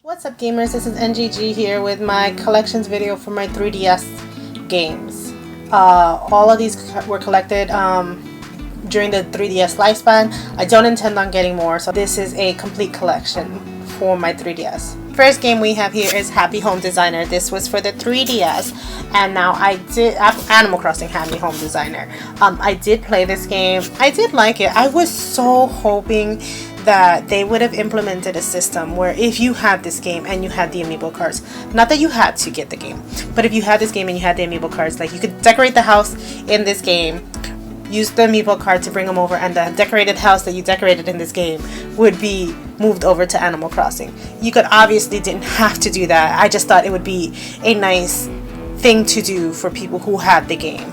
What's up gamers, this is NGG here with my collections video for my 3DS games. All of these were collected during the 3DS lifespan. I don't intend on getting more, so this is a complete collection for my 3DS. First game we have here is Happy Home Designer. This was for the 3DS, and now Animal Crossing Happy Home Designer. I did play this game. I did like it. I was so hoping that they would have implemented a system where if you had this game and you had the amiibo cards, not that you had to get the game, but if you had this game and you had the amiibo cards, like you could decorate the house in this game, use the amiibo card to bring them over, and the decorated house that you decorated in this game would be moved over to Animal Crossing. You could obviously didn't have to do that. I just thought it would be a nice thing to do for people who had the game.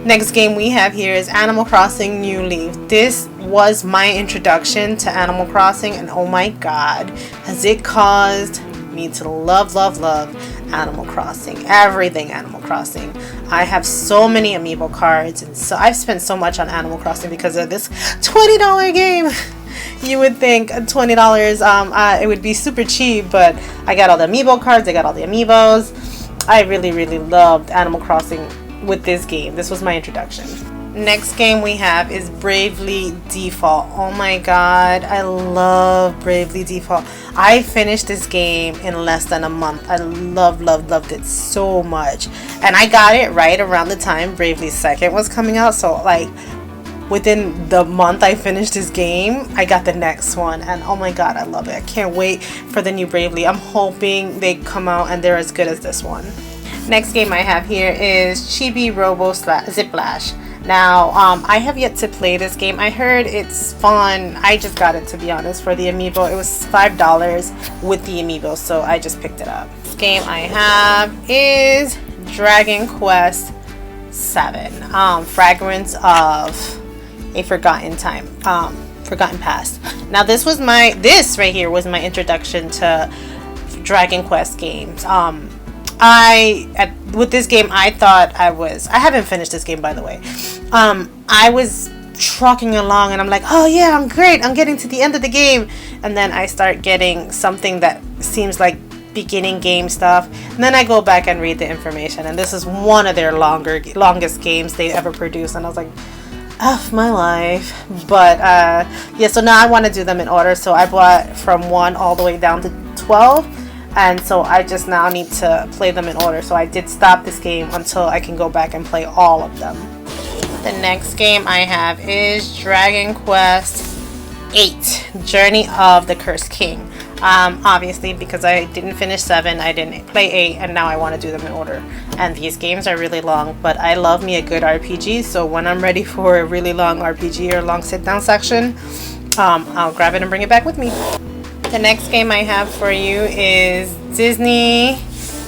Next game we have here is Animal Crossing New Leaf. This was my introduction to Animal Crossing, and oh my god, has it caused me to love Animal Crossing. Everything Animal Crossing. I have so many amiibo cards, and so I've spent so much on Animal Crossing because of this $20 game. You would think $20 it would be super cheap, but I got all the amiibo cards, I got all the amiibos. I really loved Animal Crossing with this game. This was my introduction. Next game we have is Bravely Default. Oh my god, I love Bravely Default. I finished this game in less than a month. I loved it so much, and I got it right around the time Bravely Second was coming out, so like within the month I finished this game, I got the next one, and oh my god, I love it. I can't wait for the new Bravely. I'm hoping they come out and they're as good as this one. Next game I have here is Chibi Robo Ziplash. Now, I have yet to play this game. I heard it's fun. I just got it, to be honest, for the amiibo. It was $5 with the amiibo, so I just picked it up. This game I have is Dragon Quest 7, Fragrance of a Forgotten Time, Forgotten Past. Now, this right here was my introduction to Dragon Quest games. With this game, I haven't finished this game, by the way. I was trucking along and I'm like, oh yeah, I'm great, I'm getting to the end of the game, and then I start getting something that seems like beginning game stuff, and then I go back and read the information, and this is one of their longest games they ever produced, and I was like, F my life. But yeah, so now I want to do them in order, so I bought from 1 all the way down to 12. And so I just now need to play them in order. So I did stop this game until I can go back and play all of them. The next game I have is Dragon Quest 8, Journey of the Cursed King. Obviously, because I didn't finish 7, I didn't play 8, and now I want to do them in order. And these games are really long, but I love me a good RPG. So when I'm ready for a really long RPG or long sit-down section, I'll grab it and bring it back with me. The next game I have for you is Disney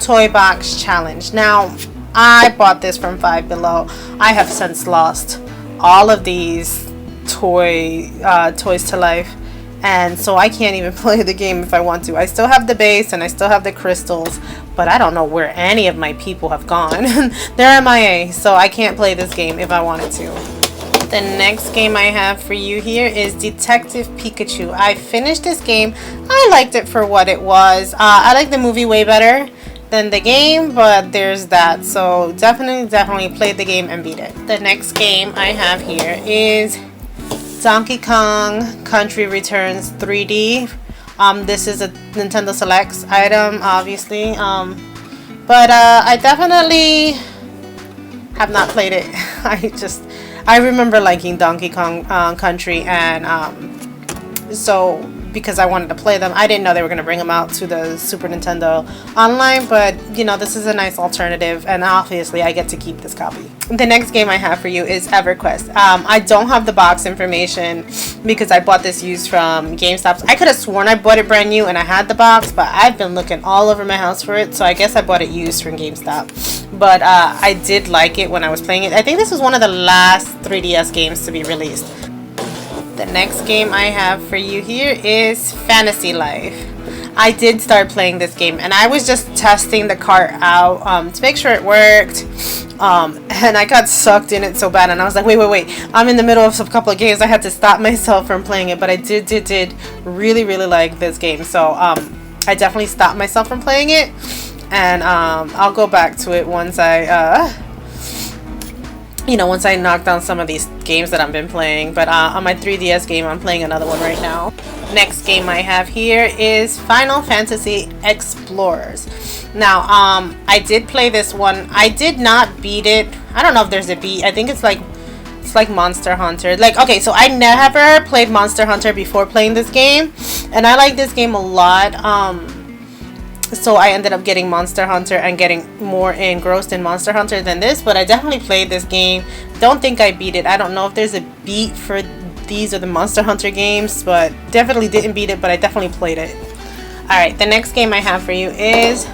Toy Box Challenge. Now, I bought this from Five Below. I have since lost all of these toys to life, and so I can't even play the game if I want to. I still have the base and I still have the crystals, but I don't know where any of my people have gone. They're MIA, so I can't play this game if I wanted to. The next game I have for you here is Detective Pikachu. I finished this game. I liked it for what it was. I like the movie way better than the game, but there's that. So definitely played the game and beat it. The next game I have here is Donkey Kong Country Returns 3D. This is a Nintendo Selects item, obviously. But I definitely have not played it. I remember liking Donkey Kong Country, and so because I wanted to play them, I didn't know they were going to bring them out to the Super Nintendo Online, but you know, this is a nice alternative, and obviously I get to keep this copy. The next game I have for you is Everquest. I don't have the box information because I bought this used from GameStop. I could have sworn I bought it brand new and I had the box, but I've been looking all over my house for it, so I guess I bought it used from GameStop. But I did like it when I was playing it. I think this was one of the last 3DS games to be released. The next game I have for you here is Fantasy Life. I did start playing this game, and I was just testing the cart out to make sure it worked. And I got sucked in it so bad, and I was like, wait, I'm in the middle of a couple of games. I had to stop myself from playing it, but I did really like this game. So I definitely stopped myself from playing it, and I'll go back to it once I once I knock down some of these games that I've been playing. But on my 3DS game, I'm playing another one right now. Next game I have here is Final Fantasy Explorers. Now, I did play this one. I did not beat it. I don't know if there's a beat. I think it's like Monster Hunter. Like, okay, so I never played Monster Hunter before playing this game, and I like this game a lot. So I ended up getting Monster Hunter and getting more engrossed in Monster Hunter than this, but I definitely played this game. Don't think I beat it. I don't know if there's a beat for these or the Monster Hunter games, but definitely didn't beat it, but I definitely played it. Alright, the next game I have for you is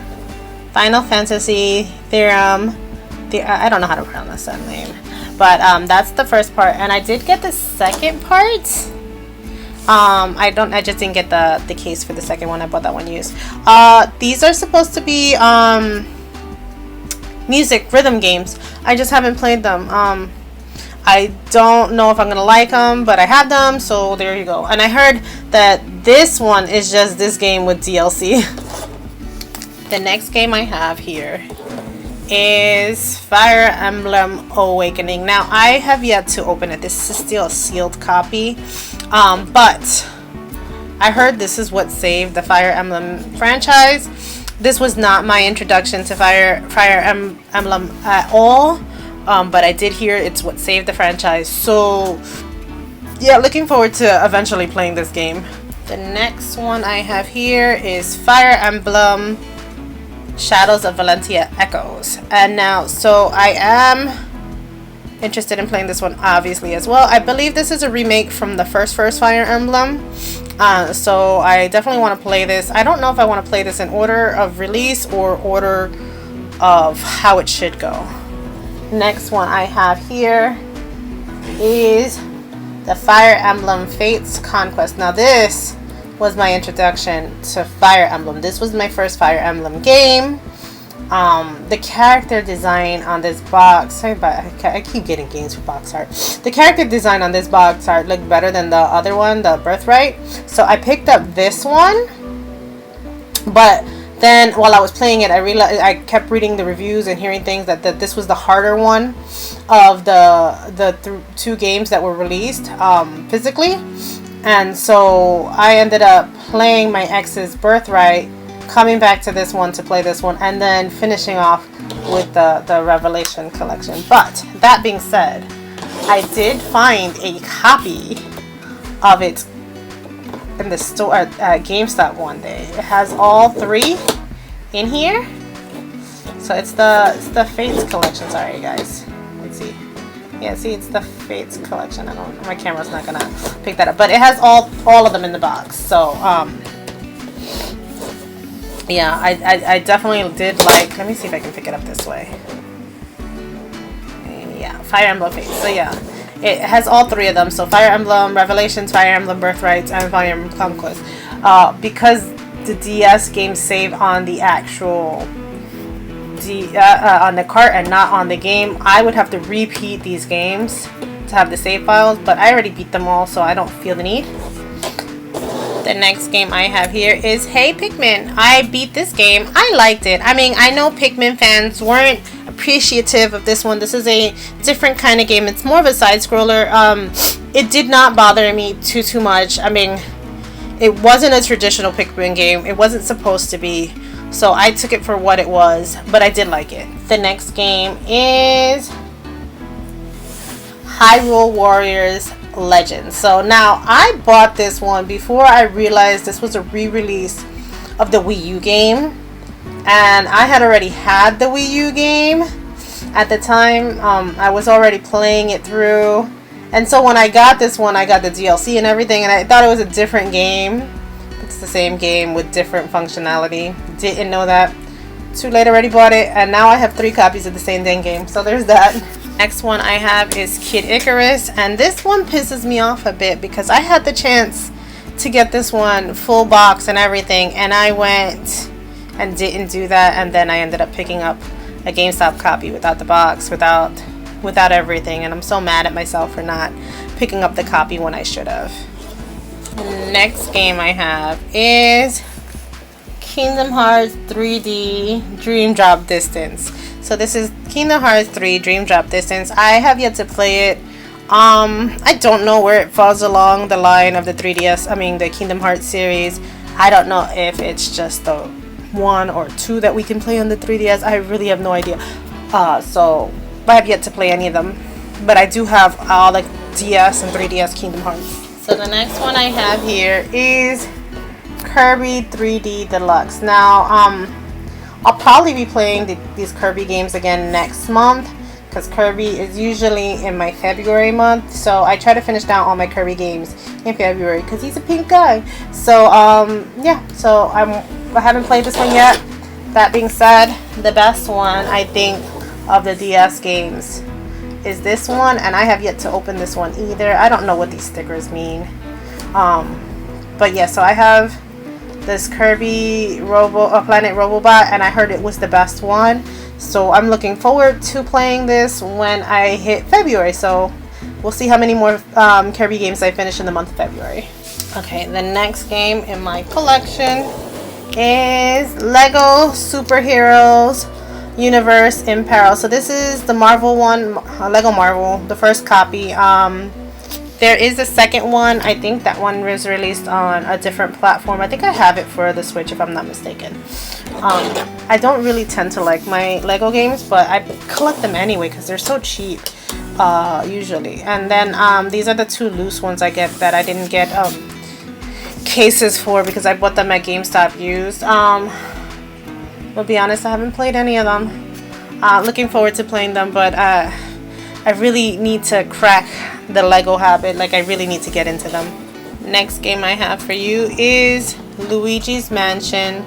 Final Fantasy Theorem. I don't know how to pronounce that name, but that's the first part, and I did get the second part. I just didn't get the case for the second one. I bought that one used. These are supposed to be music rhythm games. I just haven't played them. I don't know if I'm gonna like them, but I have them, so there you go. And I heard that this one is just this game with DLC. The next game I have here is Fire Emblem Awakening. Now, I have yet to open it. This is still a sealed copy, but I heard this is what saved the Fire Emblem franchise. This was not my introduction to Fire Emblem at all, but I did hear it's what saved the franchise. So yeah, looking forward to eventually playing this game. The next one I have here is Fire Emblem Shadows of Valencia Echoes. And now, so I am interested in playing this one obviously as well. I believe this is a remake from the first Fire Emblem, so I definitely want to play this. I don't know if I want to play this in order of release or order of how it should go. Next one I have here is the Fire Emblem Fates Conquest. Now, this was my introduction to Fire Emblem. This was my first Fire Emblem game. The character design on this box, sorry, but I keep getting games with box art. The character design on this box art looked better than the other one, the Birthright. So I picked up this one, but then while I was playing it, I realized, I kept reading the reviews and hearing things that this was the harder one of the two games that were released physically. And so I ended up playing my ex's Birthright, coming back to this one to play this one, and then finishing off with the Revelation collection. But that being said, I did find a copy of it in the store at GameStop one day. It has all three in here. So it's the Fates collection. Sorry guys. Let's see. Yeah, see, it's the Fates collection. I don't know, my camera's not gonna pick that up, but it has all of them in the box. So yeah, I definitely did like. Let me see if I can pick it up this way. Yeah, Fire Emblem Fates. So yeah, it has all three of them. So Fire Emblem Revelations, Fire Emblem Birthright, and Fire Emblem Conquest. Because the DS games save on the actual on the cart and not on the game, I would have to repeat these games to have the save files, but I already beat them all, so I don't feel the need. The next game I have here is Hey Pikmin. I beat this game. I liked it. I mean, I know Pikmin fans weren't appreciative of this one. This is a different kind of game. It's more of a side scroller. It did not bother me too much. I mean, it wasn't a traditional Pikmin game. It wasn't supposed to be. So I took it for what it was, but I did like it. The next game is Hyrule Warriors Legends. So now I bought this one before I realized this was a re-release of the Wii U game, and I had already had the Wii U game at the time. I was already playing it through, and so when I got this one, I got the DLC and everything, and I thought it was a different game. It's the same game with different functionality. Didn't know that. Too late, already bought it, and now I have 3 copies of the same dang game. So there's that. Next one I have is Kid Icarus, and this one pisses me off a bit because I had the chance to get this one full box and everything, and I went and didn't do that, and then I ended up picking up a GameStop copy without the box, without everything, and I'm so mad at myself for not picking up the copy when I should have. Next game I have is Kingdom Hearts 3D Dream Drop Distance. So this is Kingdom Hearts 3 Dream Drop Distance. I have yet to play it. I don't know where it falls along the line of the 3DS, the Kingdom Hearts series. I don't know if it's just the 1 or 2 that we can play on the 3DS. I really have no idea. So I have yet to play any of them. But I do have all the DS and 3DS Kingdom Hearts. So the next one I have here is Kirby 3D Deluxe. Now, I'll probably be playing these Kirby games again next month, because Kirby is usually in my February month. So I try to finish down all my Kirby games in February because he's a pink guy. So yeah, so I haven't played this one yet. That being said, the best one I think of the DS games is this one, and I have yet to open this one either. I don't know what these stickers mean. But yeah, so I have this Kirby Planet Robobot, and I heard it was the best one. So I'm looking forward to playing this when I hit February. So we'll see how many more Kirby games I finish in the month of February. Okay, the next game in my collection is Lego Superheroes Universe in Peril. So this is the Marvel one, Lego Marvel, the first copy. There is a second one. I think that one was released on a different platform. I think I have it for the Switch if I'm not mistaken. I don't really tend to like my Lego games, but I collect them anyway because they're so cheap usually. And then these are the 2 loose ones I get that I didn't get cases for because I bought them at GameStop used. I'll be honest, I haven't played any of them. Looking forward to playing them, but I really need to crack the Lego habit. Like, I really need to get into them. Next game I have for you is Luigi's Mansion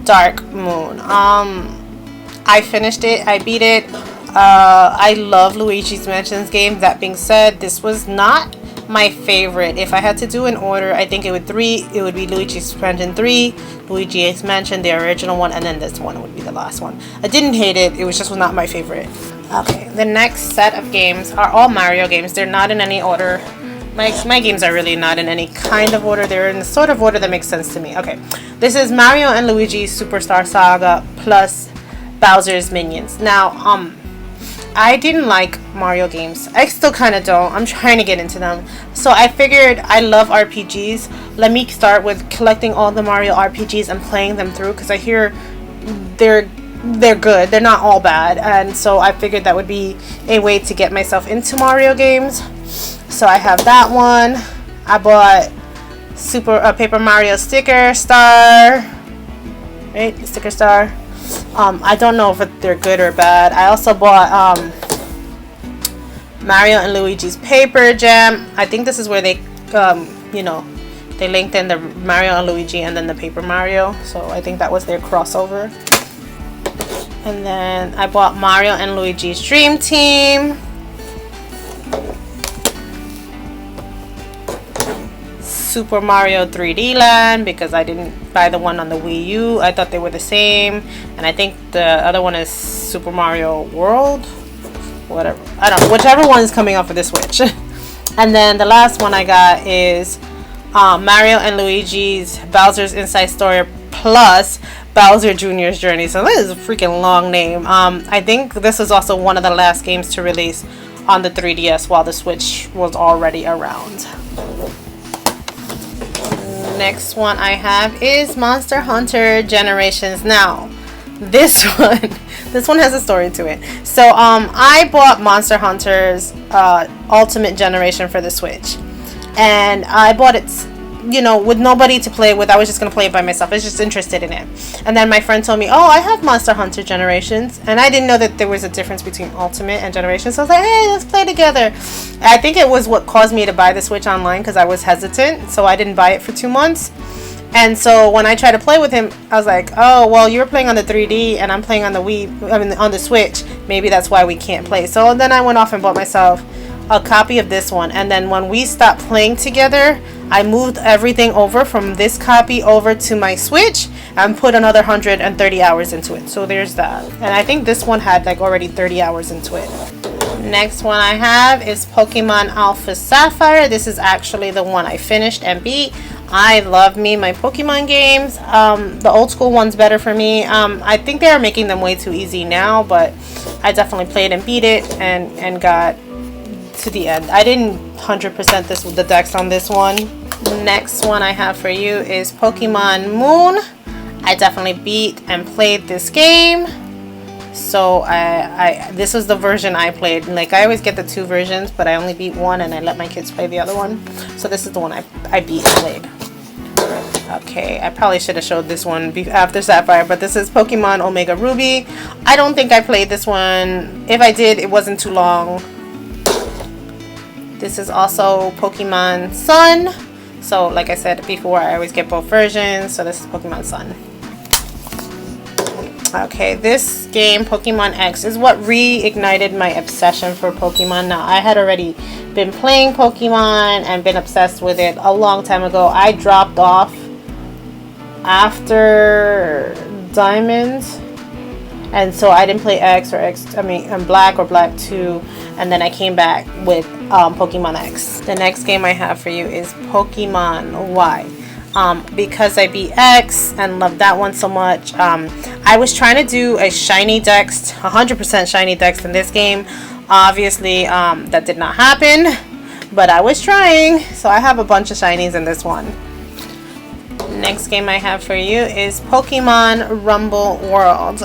Dark Moon. I finished it. I beat it. I love Luigi's Mansion's game. That being said, this was not my favorite. If I had to do an order, I think it would be Luigi's Mansion 3, Luigi's Mansion, the original one, and then this one would be the last one. I didn't hate it. It was just not my favorite. Okay, the next set of games are all Mario games. They're not in any order. My games are really not in any kind of order. They're in the sort of order that makes sense to me. Okay, this is Mario and Luigi Superstar Saga plus Bowser's Minions. Now, I didn't like Mario games. I still kind of don't. I'm trying to get into them. So I figured I love RPGs. Let me start with collecting all the Mario RPGs and playing them through, because I hear they're good. They're not all bad. And so I figured that would be a way to get myself into Mario games. So I have that one. I bought Paper Mario Sticker Star. Right? Sticker Star. I don't know if they're good or bad. I also bought Mario and Luigi's Paper Jam. I think this is where they, they linked in the Mario and Luigi and then the Paper Mario. So I think that was their crossover. And then I bought Mario and Luigi's Dream Team. Super Mario 3D Land, because I didn't buy the one on the Wii U. I thought they were the same. And I think the other one is Super Mario World. Whatever. I don't know. Whichever one is coming off of the Switch. And then the last one I got is Mario and Luigi's Bowser's Inside Story plus Bowser Jr.'s Journey. So that is a freaking long name. I think this is also one of the last games to release on the 3DS while the Switch was already around. Next one I have is Monster Hunter Generations. Now, this one has a story to it. So I bought Monster Hunter's Ultimate Generation for the Switch, and I bought it with nobody to play with. I was just gonna play it by myself. I was just interested in it. And then my friend told me, oh, I have Monster Hunter Generations, and I didn't know that there was a difference between Ultimate and Generations. So I was like, hey, let's play together. I think it was what caused me to buy the Switch online, because I was hesitant, so I didn't buy it for 2 months. And so when I tried to play with him, I was like, oh, well, you're playing on the 3D and I'm playing on the on the Switch. Maybe that's why we can't play. So then I went off and bought myself a copy of this one. And then when we stopped playing together, I moved everything over from this copy over to my Switch and put another 130 hours into it. So there's that. And I think this one had like already 30 hours into it. Next one I have is Pokemon Alpha Sapphire. This is actually the one I finished and beat. I love me my Pokemon games. The old school one's better for me. I think they are making them way too easy now, but I definitely played and beat it and got to the end. I didn't 100% this with the dex on this one. Next one I have for you is Pokemon Moon. I definitely beat and played this game. So this was the version I played. Like, I always get the 2 versions, but I only beat one and I let my kids play the other one. So this is the one I beat and played. Okay, I probably should have showed this one after Sapphire, but this is Pokemon Omega Ruby. I don't think I played this one. If I did, it wasn't too long. This is also Pokemon Sun. So like I said before, I always get both versions. So this is Pokemon Sun. Okay, this game, Pokemon X, is what reignited my obsession for Pokemon. Now, I had already been playing Pokemon and been obsessed with it a long time ago. I dropped off after Diamond, and so I didn't play X or Black or Black 2, and then I came back with Pokemon X. The next game I have for you is Pokemon Y. Because I beat X and loved that one so much, I was trying to do a shiny dex, 100% shiny dex in this game. Obviously, that did not happen, but I was trying, so I have a bunch of shinies in this one. Next game I have for you is Pokemon Rumble World.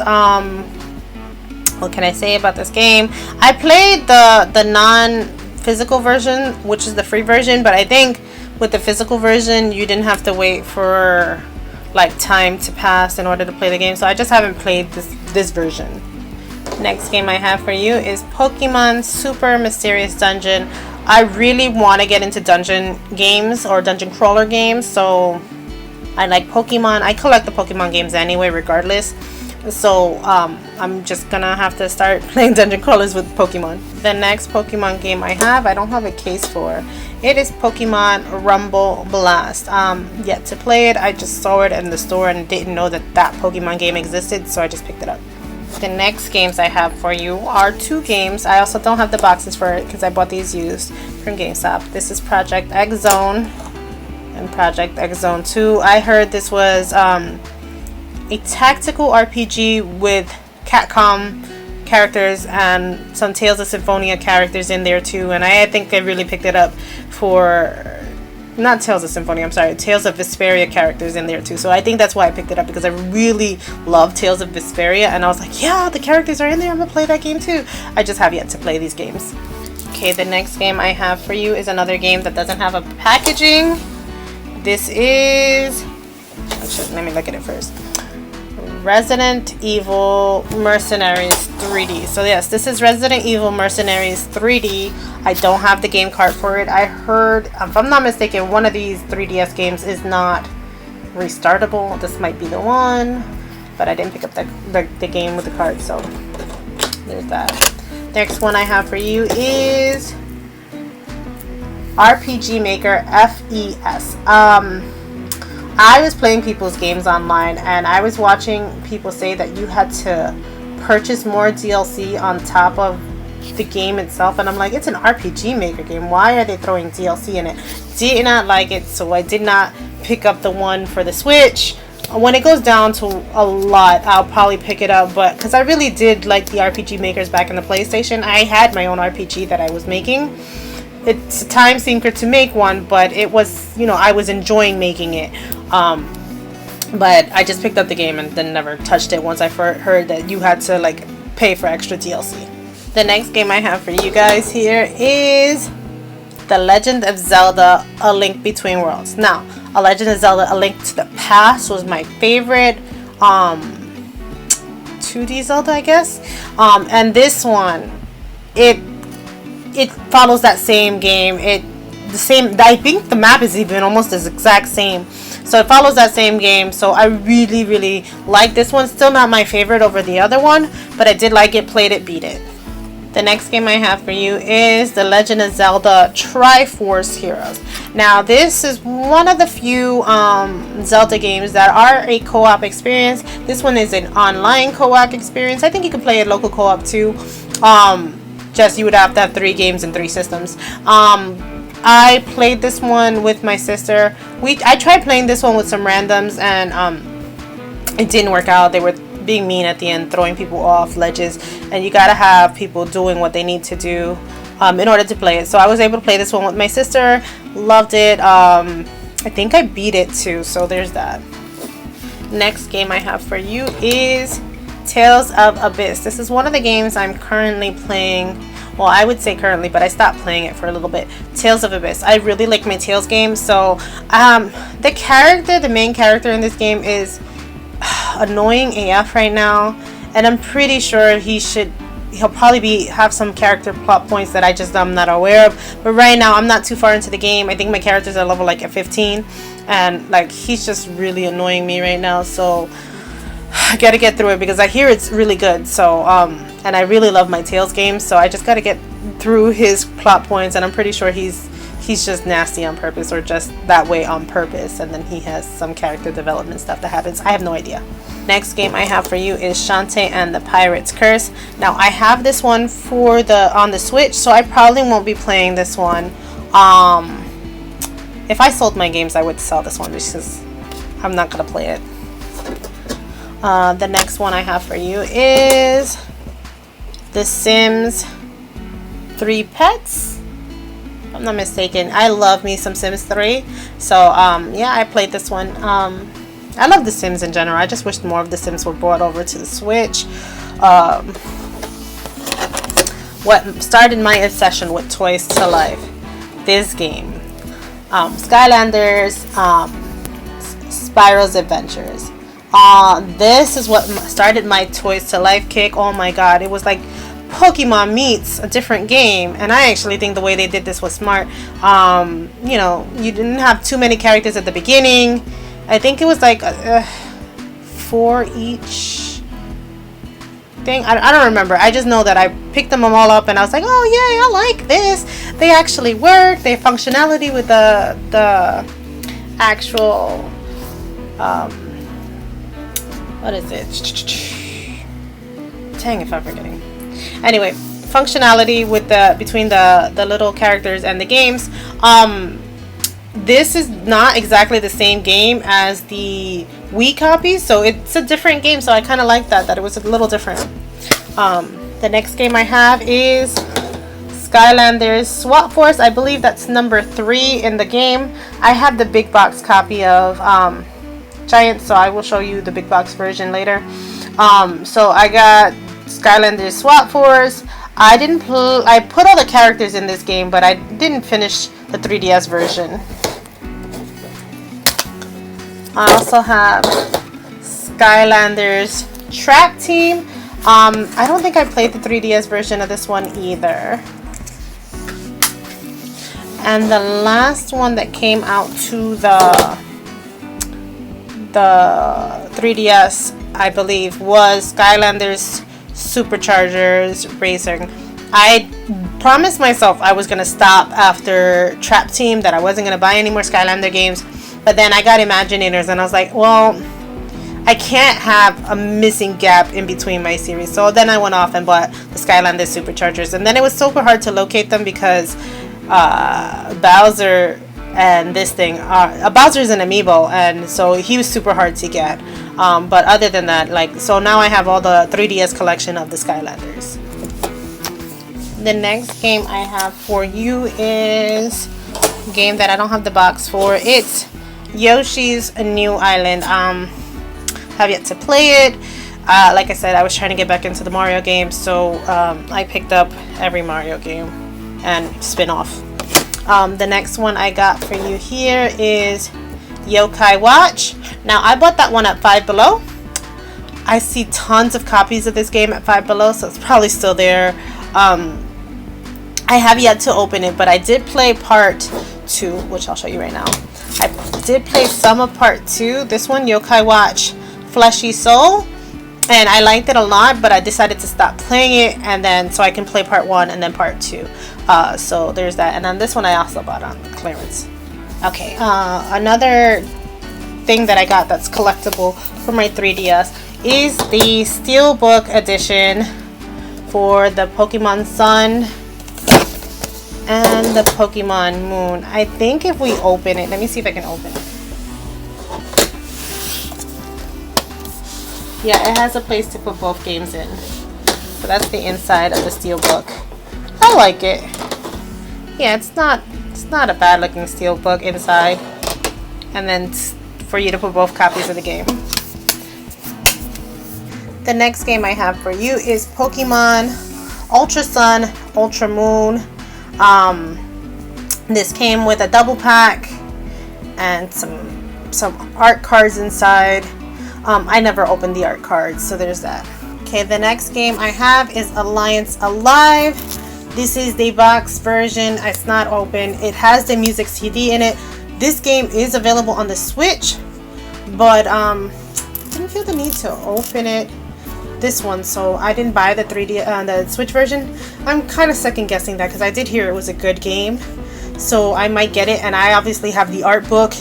What can I say about this game? I played the non-physical version, which is the free version, but I think with the physical version you didn't have to wait for like time to pass in order to play the game, so I just haven't played this version. Next game I have for you is Pokemon Super Mysterious Dungeon. I really want to get into dungeon games or dungeon crawler games, so I like Pokemon. I collect the Pokemon games anyway regardless, so I'm just gonna have to start playing dungeon crawlers with Pokemon. The next Pokemon game I don't have a case for. It is Pokemon Rumble Blast. Yet to play it. I just saw it in the store and didn't know that Pokemon game existed, so I just picked it up. The next games I have for you are 2 games. I also don't have the boxes for it because I bought these used from GameStop. This is Project X Zone and Project X Zone 2. I heard this was a tactical RPG with Capcom characters and some Tales of Symphonia characters in there too, and I think I really picked it up for not Tales of Symphonia, I'm sorry, Tales of Vesperia characters in there too, so I think that's why I picked it up, because I really love Tales of Vesperia and I was like, yeah, the characters are in there, I'm gonna play that game too. I just have yet to play these games. Okay, the next game I have for you is another game that doesn't have a packaging. This is, actually, let me look at it first. Resident Evil Mercenaries 3D. So yes, this is Resident Evil Mercenaries 3D. I don't have the game card for it. I heard, if I'm not mistaken, one of these 3DS games is not restartable. This might be the one, but I didn't pick up the game with the card, so there's that. Next one I have for you is RPG Maker FES. I was playing people's games online and I was watching people say that you had to purchase more DLC on top of the game itself, and I'm like, it's an RPG Maker game, why are they throwing DLC in it? Did not like it, so I did not pick up the one for the Switch. When it goes down to a lot, I'll probably pick it up, but because I really did like the RPG Makers back in the PlayStation. I had my own RPG that I was making. It's a time sinker to make one, but it was, you know, I was enjoying making it. But I just picked up the game and then never touched it once I heard that you had to like pay for extra DLC. The next game I have for you guys here is The Legend of Zelda: A Link Between Worlds. Now, A Legend of Zelda: A Link to the Past was my favorite 2D Zelda, I guess. And this one, it follows that same game. I think the map is even almost as exact same. So it follows that same game. So I really, really like this one. Still not my favorite over the other one, but I did like it, played it, beat it. The next game I have for you is The Legend of Zelda Triforce Heroes. Now this is one of the few Zelda games that are a co-op experience. This one is an online co-op experience. I think you can play a local co-op too. Just you would have to have 3 games and 3 systems. I played this one with my sister. I tried playing this one with some randoms, and it didn't work out. They were being mean at the end, throwing people off ledges, and you gotta have people doing what they need to do in order to play it. So I was able to play this one with my sister. Loved it. I think I beat it too, so there's that. Next game I have for you is Tales of Abyss. This is one of the games I'm currently playing. Well, I would say currently, but I stopped playing it for a little bit. Tales of Abyss. I really like my Tales games. So the main character in this game is annoying AF right now, and I'm pretty sure he'll probably have some character plot points that I'm not aware of. But right now I'm not too far into the game. I think my characters are level like at 15, and like he's just really annoying me right now. So I gotta get through it because I hear it's really good. So and I really love my Tales games, so I just gotta get through his plot points, and I'm pretty sure he's just nasty on purpose, or just that way on purpose, and then he has some character development stuff that happens. I have no idea. Next game I have for you is Shantae and the Pirate's Curse. Now I have this one on the Switch, so I probably won't be playing this one. If I sold my games, I would sell this one because I'm not gonna play it. The next one I have for you is The Sims 3 Pets. If I'm not mistaken. I love me some Sims 3. So yeah, I played this one. I love The Sims in general. I just wish more of The Sims were brought over to the Switch. What started my obsession with Toys to Life? This game. Skylanders, Spyro's Adventures. This is what started my Toys to Life kick. Oh my god, it was like Pokemon meets a different game, and I actually think the way they did this was smart. You know, you didn't have too many characters at the beginning. I think it was like 4 each thing. I don't remember. I just know that I picked them all up and I was like, oh yeah, I like this. They actually work. They have functionality with the actual what is it? Dang if I'm forgetting. Anyway, functionality with between the little characters and the games. This is not exactly the same game as the Wii copy, so it's a different game. So I kind of like that it was a little different. The next game I have is Skylanders Swat Force. I believe that's number 3 in the game. I have the big box copy of Giants, so I will show you the big box version later. So I got Skylanders Swat Force. I put all the characters in this game, but I didn't finish the 3DS version. I also have Skylanders Track Team. I don't think I played the 3DS version of this one either. And the last one that came out to the 3DS, I believe, was Skylanders Superchargers Racing. I promised myself I was going to stop after Trap Team, that I wasn't going to buy any more Skylander games. But then I got Imaginators and I was like, well, I can't have a missing gap in between my series. So then I went off and bought the Skylanders Superchargers. And then it was super hard to locate them because Bowser and this thing, Bowser's an amiibo, and so he was super hard to get. But other than that, so now I have all the 3DS collection of the Skylanders. The next game I have for you is a game that I don't have the box for. It's Yoshi's New Island. Have yet to play it. Like I said, I was trying to get back into the Mario games, so I picked up every Mario game and spin-off. The next one I got for you here is Yokai Watch. Now I bought that one at Five Below. I see tons of copies of this game at Five Below, so it's probably still there. I have yet to open it, but I did play part 2, which I'll show you right now. I did play some of part 2. This one, Yokai Watch Fleshy Soul, and I liked it a lot, but I decided to stop playing it, and then so I can play part 1 and then part 2. So there's that. And then this one I also bought on clearance. Okay, another thing that I got that's collectible for my 3DS is the Steelbook edition for the Pokemon Sun And the Pokemon Moon. I think if we open it, let me see if I can open it. Yeah, it has a place to put both games in. So that's the inside of the steelbook. I like it. Yeah, it's not a bad looking steelbook inside. And then for you to put both copies of the game. The next game I have for you is Pokemon Ultra Sun, Ultra Moon. This came with a double pack and some art cards inside. I never opened the art cards, so there's that. Okay, the next game I have is Alliance Alive. This is the box version. It's not open. It has the music CD in it. This game is available on the Switch, but didn't feel the need to open it. This one, so I didn't buy the 3D the Switch version. I'm kind of second guessing that because I did hear it was a good game, so I might get it. And I obviously have the art book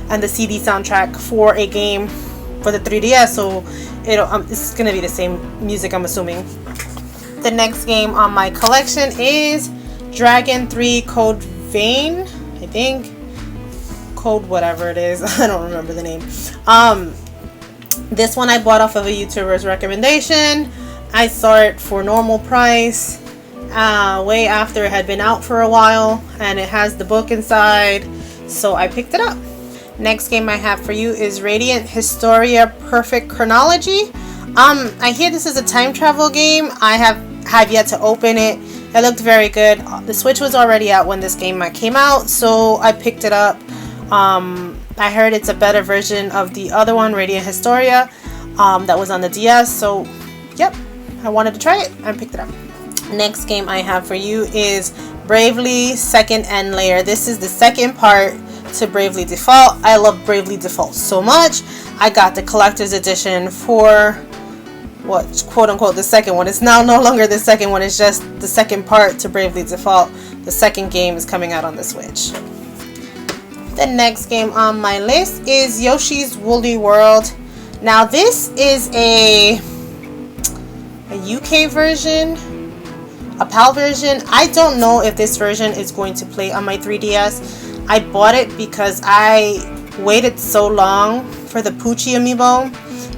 and the CD soundtrack for a game for the 3DS, so it's gonna be the same music, I'm assuming. The next game on my collection is Dragon 3 Code Vein, I think. Code whatever it is. I don't remember the name. This one I bought off of a YouTuber's recommendation. I saw it for normal price way after it had been out for a while, and it has the book inside, so I picked it up. Next game I have for you is Radiant Historia Perfect Chronology. I hear this is a time travel game. I have yet to open it. It looked very good. The Switch was already out when this game came out, so I picked it up. I heard it's a better version of the other one, Radiant Historia, that was on the DS, so yep, I wanted to try it and picked it up. Next game I have for you is Bravely Second End Layer. This is the second part to Bravely Default. I love Bravely Default so much. I got the collector's edition for what, quote unquote, the second one. It's now no longer the second one, it's just the second part to Bravely Default. The second game is coming out on the Switch. The next game on my list is Yoshi's Woolly World. Now this is a UK version, a PAL version. I don't know if this version is going to play on my 3DS. I bought it because I waited so long for the Poochie amiibo,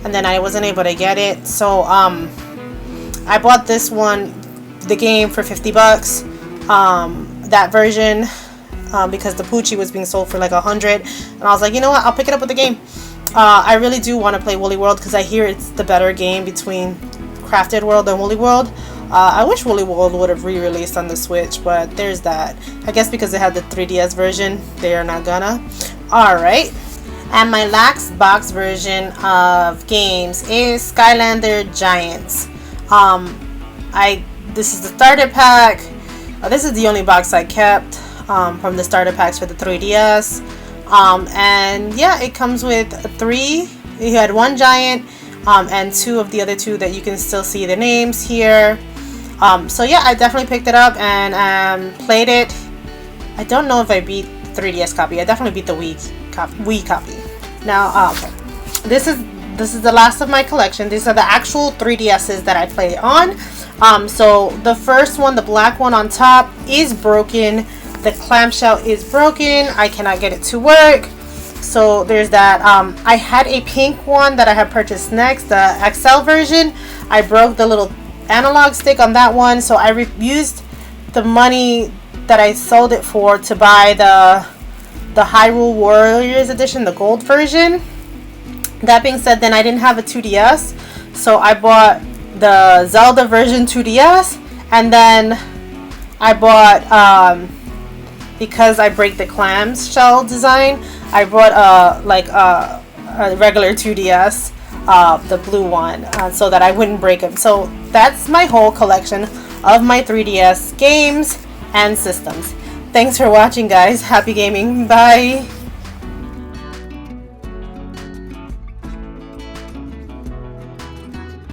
and then I wasn't able to get it. So I bought this one, the game, for $50. That version. Because the Poochie was being sold for like $100, and I was like, you know what, I'll pick it up with the game. I really do want to play Woolly World because I hear it's the better game between Crafted World and Woolly World. I wish Woolly World would have re-released on the Switch, but there's that. I guess because it had the 3DS version, they are not gonna. Alright, and my last box version of games is Skylander Giants. This is the starter pack. This is the only box I kept from the starter packs for the 3DS. And yeah, it comes with 3. You had 1 giant and 2 of the other 2 that you can still see the names here. So yeah, I definitely picked it up and played it. I don't know if I beat the 3DS copy. I definitely beat the Wii copy. Now, okay. This is the last of my collection. These are the actual 3DSs that I play on. So the first one, the black one on top, is broken. The clamshell is broken. I cannot get it to work. So there's that. I had a pink one that I had purchased next, the XL version. I broke the little analog stick on that one, so I used the money that I sold it for to buy the Hyrule Warriors edition, the gold version. That being said, then I didn't have a 2DS, so I bought the Zelda version 2DS, and then I bought because I break the clamshell design, I brought a regular 2DS, the blue one, so that I wouldn't break them. So that's my whole collection of my 3DS games and systems. Thanks for watching, guys. Happy gaming. Bye.